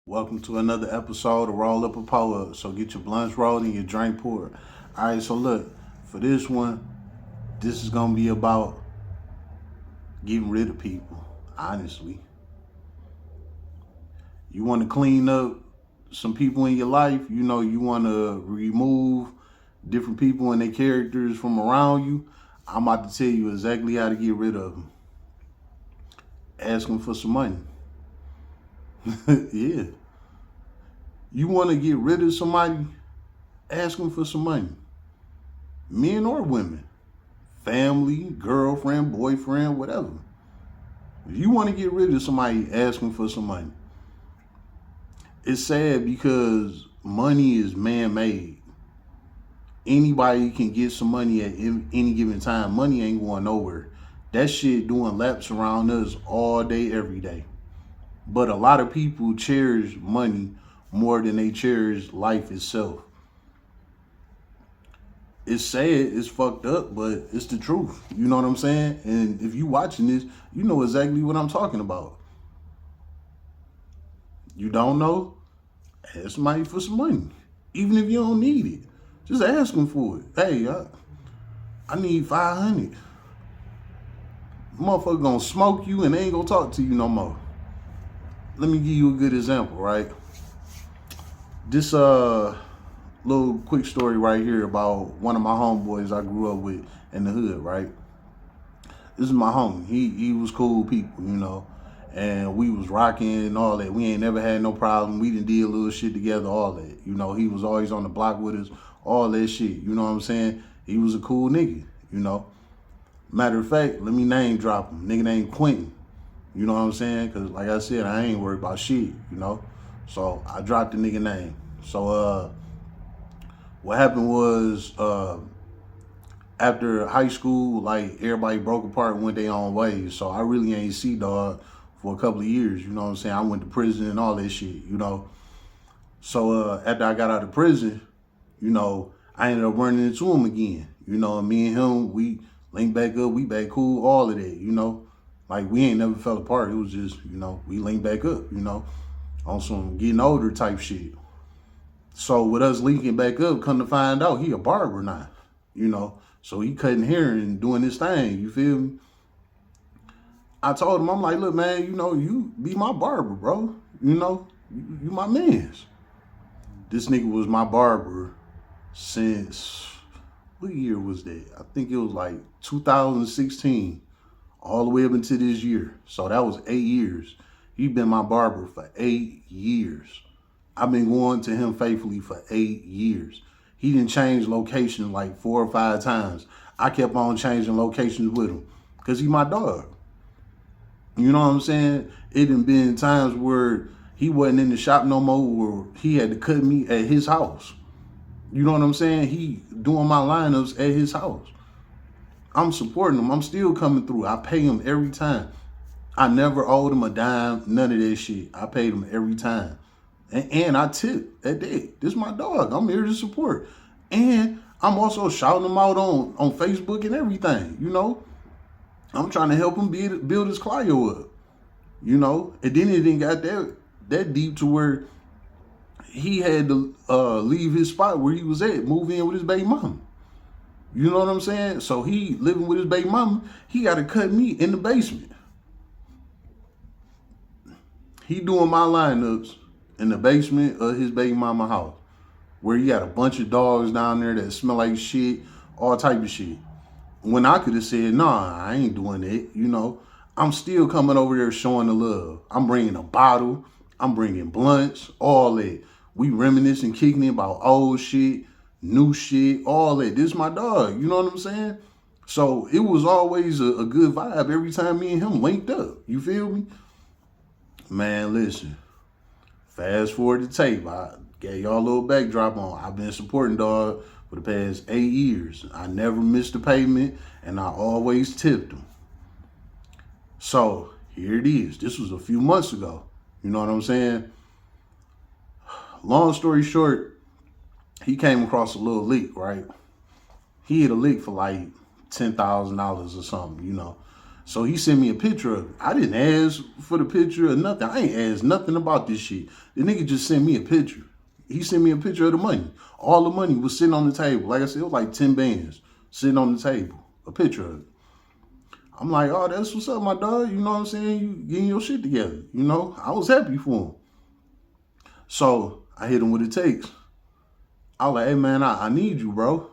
Welcome to another episode of Roll Up a Pull Up. So get your blunts rolled and your drink poured. All right, so look, for this one, this is going to be about getting rid of people, honestly. You want to clean up some people in your life, you want to remove different people and their characters from around you. I'm about to tell you exactly how to get rid of them. Ask them for some money. Yeah. You want to get rid of somebody, ask them for some money. Men or women, family, girlfriend, boyfriend, whatever. If you want to get rid of somebody, ask them for some money. It's sad because money is man-made. Anybody can get some money at any given time. Money ain't going nowhere. That shit doing laps around us all day, every day. But a lot of people cherish money more than they cherish life itself. It's sad, it's fucked up, but it's the truth. You know what I'm saying? And if you watching this, you know exactly what I'm talking about. You don't know? Ask somebody for some money. Even if you don't need it. Just ask them for it. Hey, I need 500. Motherfucker gonna smoke you and they ain't gonna talk to you no more. Let me give you a good example, right? This little quick story right here about one of my homeboys I grew up with in the hood, right? This is my homie. He was cool people, and we was rocking and all that. We ain't never had no problem. We done did a little shit together, all that. He was always on the block with us, all that shit. You know what I'm saying? He was a cool nigga. Matter of fact, let me name drop him. Nigga named Quentin. You know what I'm saying? Because like I said, I ain't worried about shit. So I dropped the nigga name. So what happened was after high school, like everybody broke apart and went their own ways. So I really ain't see dog for a couple of years. You know what I'm saying? I went to prison and all that shit. So after I got out of prison, I ended up running into him again. And me and him, we linked back up, we back cool, all of that. Like we ain't never fell apart. It was just, we linked back up, on some getting older type shit. So with us linking back up, come to find out he a barber now. So he cutting hair and doing his thing, you feel me? I told him, I'm like, look, man, you be my barber, bro. You my mans. This nigga was my barber since, what year was that? I think it was like 2016, all the way up into this year. So that was 8 years. He been my barber for 8 years. I've been going to him faithfully for 8 years. He didn't change locations like 4 or 5 times. I kept on changing locations with him because he my dog. You know what I'm saying? It done been times where he wasn't in the shop no more, or he had to cut me at his house. You know what I'm saying? He doing my lineups at his house. I'm supporting him. I'm still coming through. I pay him every time. I never owed him a dime, none of that shit. I paid him every time. And I tip at that. This is my dog. I'm here to support. And I'm also shouting him out on Facebook and everything, I'm trying to help him build his clio up, And then it didn't got that deep to where he had to leave his spot where he was at, move in with his baby mama. You know what I'm saying? So he living with his baby mama, he got to cut me in the basement. He doing my lineups in the basement of his baby mama house, where he got a bunch of dogs down there that smell like shit, all type of shit. When I could have said, nah, I ain't doing it, I'm still coming over there showing the love. I'm bringing a bottle, I'm bringing blunts, all that. We reminiscing, kicking it about old shit, new shit, all that. This is my dog, you know what I'm saying? So it was always a good vibe every time me and him linked up. You feel me? Man, listen. Fast forward the tape. I gave y'all a little backdrop on. I've been supporting dog for the past 8 years. I never missed a payment, and I always tipped him. So here it is. This was a few months ago. You know what I'm saying? Long story short, he came across a little leak, right? He hit a lick for like $10,000 or something, So he sent me a picture of it. I didn't ask for the picture or nothing. I ain't asked nothing about this shit. The nigga just sent me a picture. He sent me a picture of the money. All the money was sitting on the table. Like I said, it was like 10 bands sitting on the table. A picture of it. I'm like, oh, that's what's up, my dog. You know what I'm saying? You getting your shit together. You know, I was happy for him. So I hit him with a text. I was like, hey, man, I need you, bro.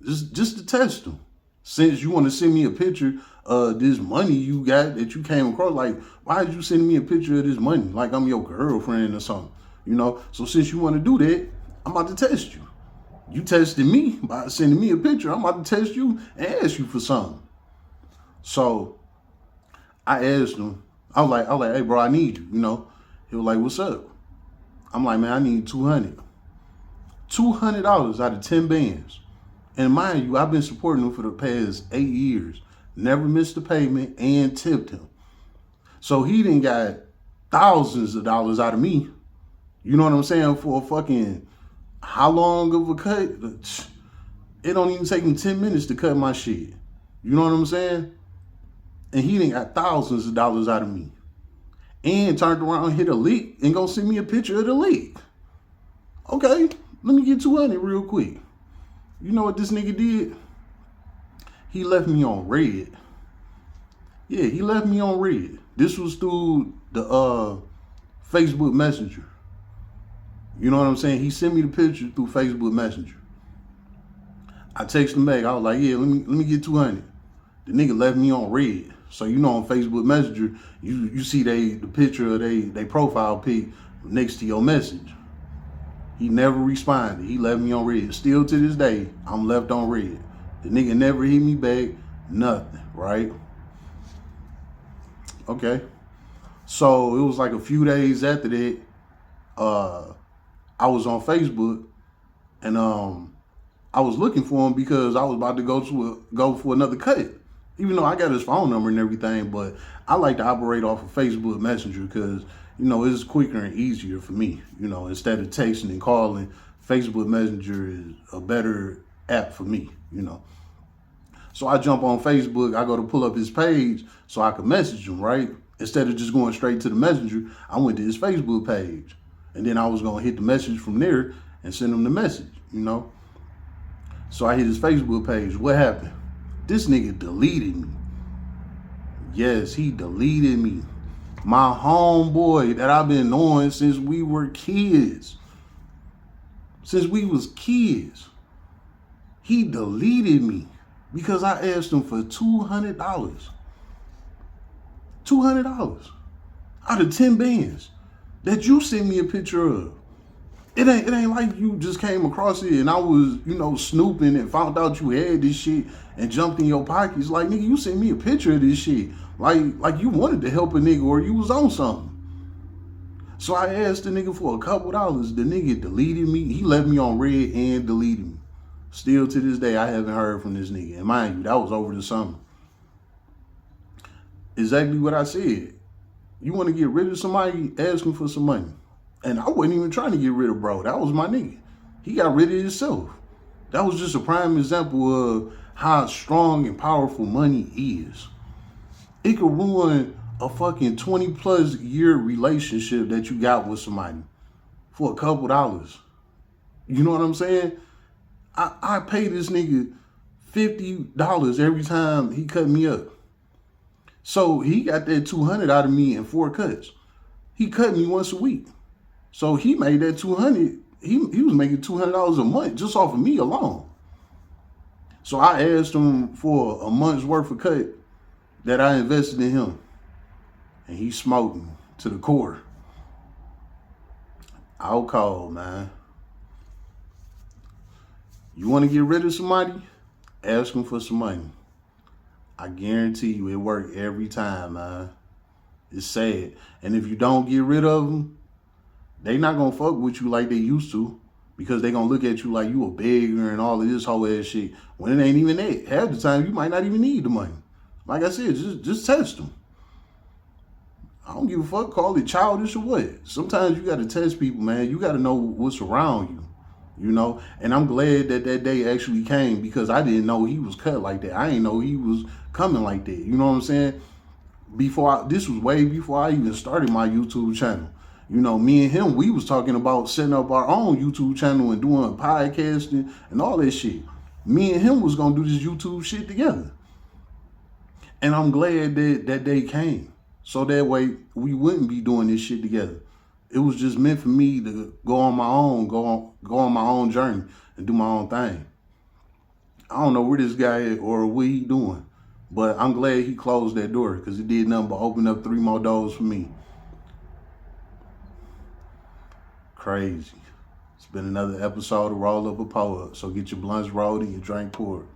Just to test him. Since you want to send me a picture of this money you got that you came across, like, why did you send me a picture of this money? Like I'm your girlfriend or something, you know? So since you want to do that, I'm about to test you. You tested me by sending me a picture. I'm about to test you and ask you for something. So I asked him, I was like, hey, bro, I need you, you know? He was like, what's up? I'm like, man, I need $200 out of 10 bands. And mind you, I've been supporting him for the past 8 years. Never missed a payment and tipped him. So he done got thousands of dollars out of me. You know what I'm saying? For a fucking, how long of a cut? It don't even take him 10 minutes to cut my shit. You know what I'm saying? And he done got thousands of dollars out of me. And turned around and hit a lick and go send me a picture of the lick. Okay, let me get 200 real quick. You know what this nigga did? He left me on red. Yeah, he left me on red. This was through the Facebook Messenger. You know what I'm saying? He sent me the picture through Facebook Messenger. I texted him back. I was like, yeah, let me get 200. The nigga left me on red. So you know on Facebook Messenger, you see the picture of they profile pic next to your message. He never responded. He left me on red. Still to this day, I'm left on red. The nigga never hit me back, nothing, right? Okay. So it was like a few days after that, I was on Facebook and I was looking for him because I was about to go for another cut. Even though I got his phone number and everything, but I like to operate off of Facebook Messenger because, you know, it's quicker and easier for me. You know, instead of texting and calling, Facebook Messenger is a better app for me, you know. So I jump on Facebook, I go to pull up his page so I can message him, right? Instead of just going straight to the Messenger, I went to his Facebook page. And then I was going to hit the message from there and send him the message, you know. So I hit his Facebook page. What happened? This nigga deleted me. Yes, he deleted me. My homeboy that I've been knowing since we were kids. Since we was kids. He deleted me because I asked him for $200. $200 out of 10 bands that you sent me a picture of. It ain't like you just came across it and I was, you know, snooping and found out you had this shit and jumped in your pockets. Like, nigga, you sent me a picture of this shit. Like you wanted to help a nigga or you was on something. So I asked the nigga for a couple dollars. The nigga deleted me. He left me on red and deleted me. Still to this day, I haven't heard from this nigga. And mind you, that was over the summer. Exactly what I said. You want to get rid of somebody, ask him for some money. And I wasn't even trying to get rid of bro. That was my nigga. He got rid of himself. That was just a prime example of how strong and powerful money is. It could ruin a fucking 20 plus year relationship that you got with somebody for a couple dollars. You know what I'm saying? I pay this nigga $50 every time he cut me up. So he got that 200 out of me in 4 cuts. He cut me once a week. So he made that 200. He was making $200 a month just off of me alone. So I asked him for a month's worth of cut that I invested in him. And he smoked me to the core. Out cold, man. You want to get rid of somebody? Ask them for some money. I guarantee you it worked every time, man. It's sad. And if you don't get rid of them, they not going to fuck with you like they used to because they going to look at you like you a beggar and all of this whole ass shit when it ain't even that. Half the time, you might not even need the money. Like I said, just test them. I don't give a fuck. Call it childish or what. Sometimes you got to test people, man. You got to know what's around you. you know. And I'm glad that that day actually came because I didn't know he was cut like that. I didn't know he was coming like that. You know what I'm saying? This was way before I even started my YouTube channel. You know, me and him, we was talking about setting up our own YouTube channel and doing podcasting and all that shit. Me and him was gonna do this YouTube shit together. And I'm glad that that day came. So that way we wouldn't be doing this shit together. It was just meant for me to go on my own, go on my own journey and do my own thing. I don't know where this guy is or what he doing, but I'm glad he closed that door because it did nothing but open up 3 more doors for me. Crazy. It's been another episode of Roll Up a Pour Up. So get your blunts rolled and your drink poured.